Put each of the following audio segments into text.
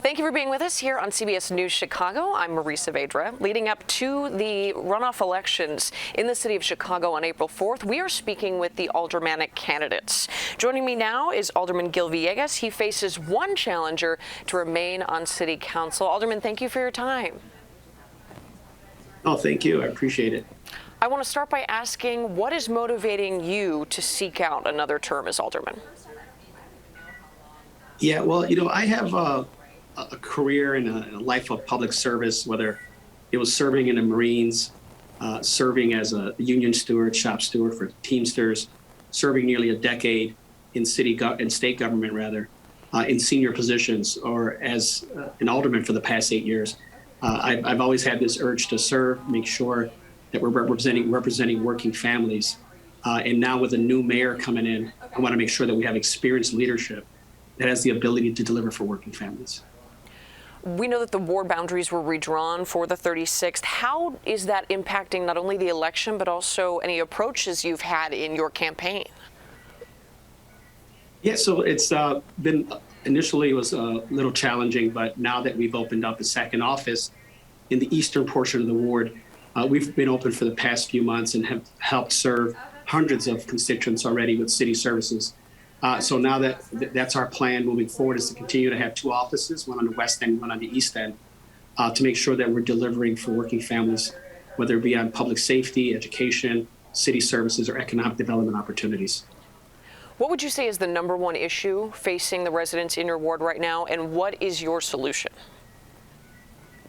Thank you for being with us here on CBS News Chicago. I'm Marie Saavedra. Leading up to the runoff elections in the city of Chicago on April 4th, we are speaking with the aldermanic candidates. Joining me now is Alderman Gil Villegas. He faces one challenger to remain on city council. Alderman, thank you for your time. Oh, thank you. I appreciate it. I want to start by asking, what is motivating you to seek out another term as alderman? Yeah, well, I have a career and a life of public service, whether it was serving in the Marines, serving as a union steward, shop steward for Teamsters, serving nearly a decade in state government, in senior positions, or as an alderman for the past 8 years. I've always had this urge to serve, make sure that we're representing working families. And now with a new mayor coming in, I want to make sure that we have experienced leadership that has the ability to deliver for working families. We know that the ward boundaries were redrawn for the 36th. How is that impacting not only the election, but also any approaches you've had in your campaign? Yeah, so it's been, initially it was a little challenging, but now that we've opened up a second office in the eastern portion of the ward, we've been open for the past few months and have helped serve hundreds of constituents already with city services. So now that's our plan moving forward, is to continue to have two offices, one on the west end, one on the east end, to make sure that we're delivering for working families, whether it be on public safety, education, city services, or economic development opportunities. What would you say is the number one issue facing the residents in your ward right now, and what is your solution?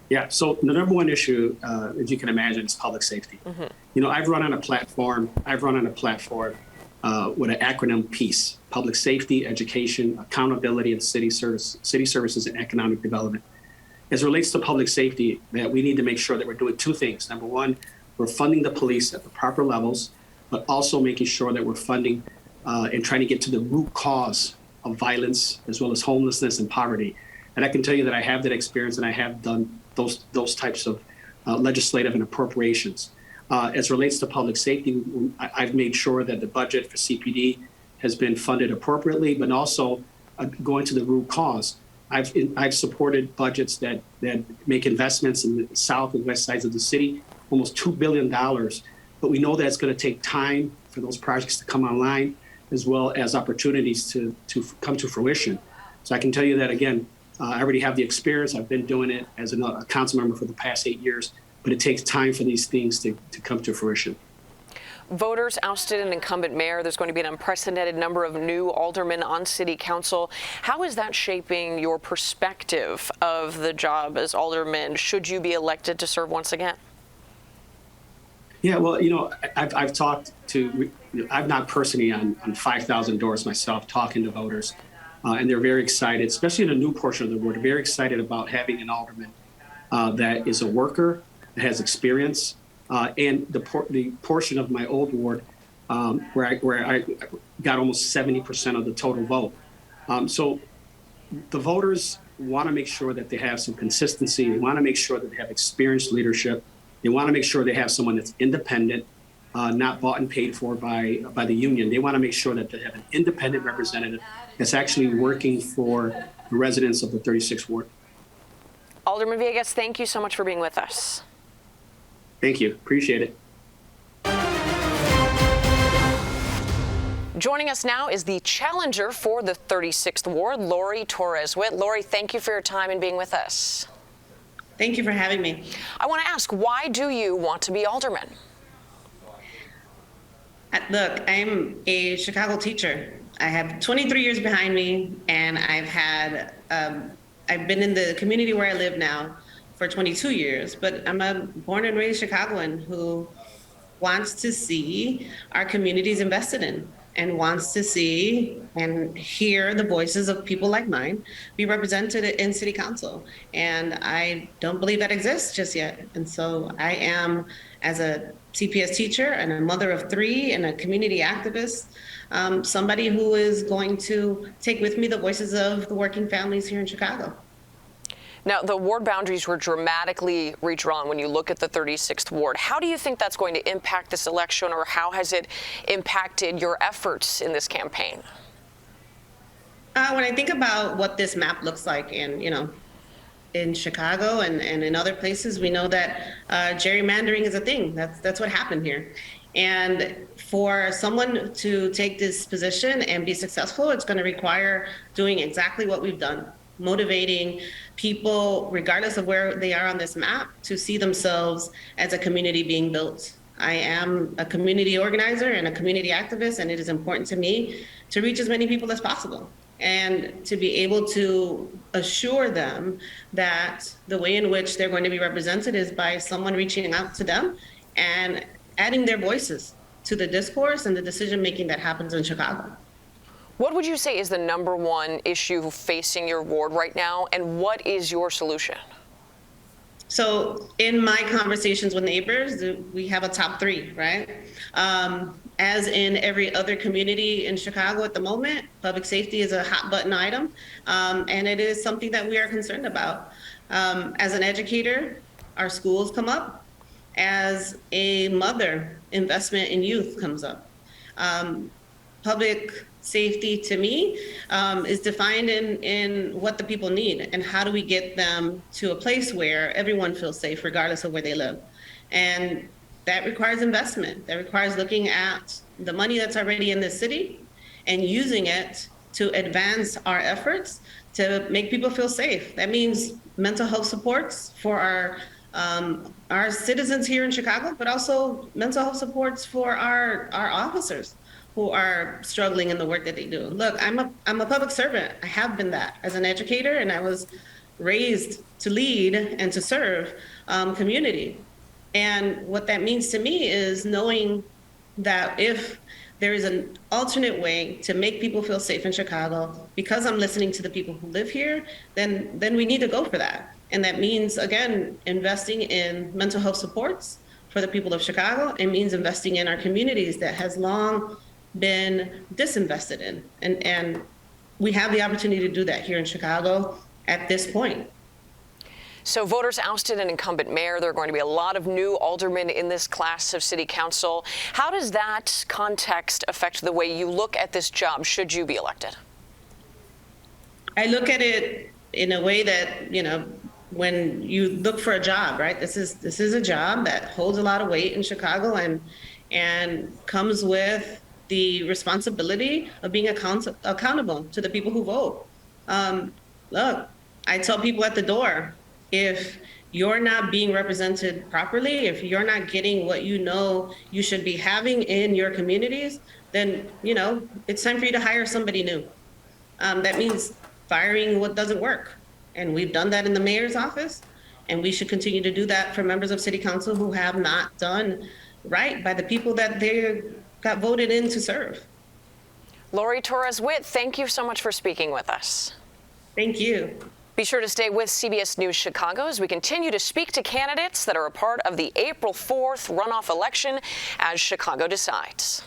Yeah, so the number one issue, as you can imagine, is public safety. Mm-hmm. I've run on a platform with an acronym PEACE: public safety, education, accountability, and city services and economic development. As it relates to public safety, that we need to make sure that we're doing two things. Number one, we're funding the police at the proper levels, but also making sure that we're funding and trying to get to the root cause of violence, as well as homelessness and poverty. And I can tell you that I have that experience, and I have done those types of legislative and appropriations. As it relates to public safety, I've made sure that the budget for CPD has been funded appropriately, but also going to the root cause. I've supported budgets that make investments in the south and west sides of the city, almost $2 billion. But we know that it's going to take time for those projects to come online, as well as opportunities to come to fruition. So I can tell you that, again, I already have the experience. I've been doing it as a council member for the past 8 years, but it takes time for these things to come to fruition. Voters ousted an incumbent mayor. There's going to be an unprecedented number of new aldermen on city council. How is that shaping your perspective of the job as alderman, should you be elected to serve once again? Yeah, well, I've talked to, I'm not personally on 5,000 doors myself, talking to voters, and they're very excited, especially in a new portion of the ward, very excited about having an alderman that is a worker, that has experience, and the portion of my old ward where I got almost 70% of the total vote. So the voters want to make sure that they have some consistency. They want to make sure that they have experienced leadership. They want to make sure they have someone that's independent, not bought and paid for by the union. They want to make sure that they have an independent representative that's actually working for the residents of the 36th ward. Alderman Villegas, thank you so much for being with us. Thank you. Appreciate it. Joining us now is the challenger for the 36th ward, Torres Whitt. Lori, thank you for your time and being with us. Thank you for having me. I want to ask, why do you want to be alderman? Look, I'm a Chicago teacher. I have 23 years behind me, and I've been in the community where I live now for 22 years, but I'm a born and raised Chicagoan who wants to see our communities invested in and wants to see and hear the voices of people like mine be represented in city council. And I don't believe that exists just yet. And so I am, as a CPS teacher and a mother of 3 and a community activist, somebody who is going to take with me the voices of the working families here in Chicago. Now, the ward boundaries were dramatically redrawn when you look at the 36th ward. How do you think that's going to impact this election, or how has it impacted your efforts in this campaign? When I think about what this map looks like, and in Chicago and in other places, we know that gerrymandering is a thing. That's what happened here. And for someone to take this position and be successful, it's going to require doing exactly what we've done, motivating people, regardless of where they are on this map, to see themselves as a community being built. I am a community organizer and a community activist, and it is important to me to reach as many people as possible and to be able to assure them that the way in which they're going to be represented is by someone reaching out to them and adding their voices to the discourse and the decision-making that happens in Chicago. What would you say is the number one issue facing your ward right now, and what is your solution? So in my conversations with neighbors, we have a top three, right? As in every other community in Chicago at the moment, public safety is a hot button item, and it is something that we are concerned about. As an educator, our schools come up. As a mother, investment in youth comes up. Public safety to me is defined in what the people need and how do we get them to a place where everyone feels safe regardless of where they live. And that requires investment. That requires looking at the money that's already in the city and using it to advance our efforts to make people feel safe. That means mental health supports for our citizens here in Chicago, but also mental health supports for our officers who are struggling in the work that they do. Look, I'm a public servant. I have been that as an educator, and I was raised to lead and to serve community. And what that means to me is knowing that if there is an alternate way to make people feel safe in Chicago, because I'm listening to the people who live here, then we need to go for that. And that means, again, investing in mental health supports for the people of Chicago. It means investing in our communities that has long been disinvested in. And we have the opportunity to do that here in Chicago at this point. So voters ousted an incumbent mayor. There are going to be a lot of new aldermen in this class of city council. How does that context affect the way you look at this job should you be elected? I look at it in a way that, when you look for a job, right? This is a job that holds a lot of weight in Chicago and comes with the responsibility of being accountable to the people who vote. Look, I tell people at the door, if you're not being represented properly, if you're not getting what you should be having in your communities, then it's time for you to hire somebody new. That means firing what doesn't work. And we've done that in the mayor's office, and we should continue to do that for members of city council who have not done right by the people that they got voted in to serve. Lori Torres Whitt, thank you so much for speaking with us. Thank you. Be sure to stay with CBS News Chicago as we continue to speak to candidates that are a part of the April 4th runoff election as Chicago decides.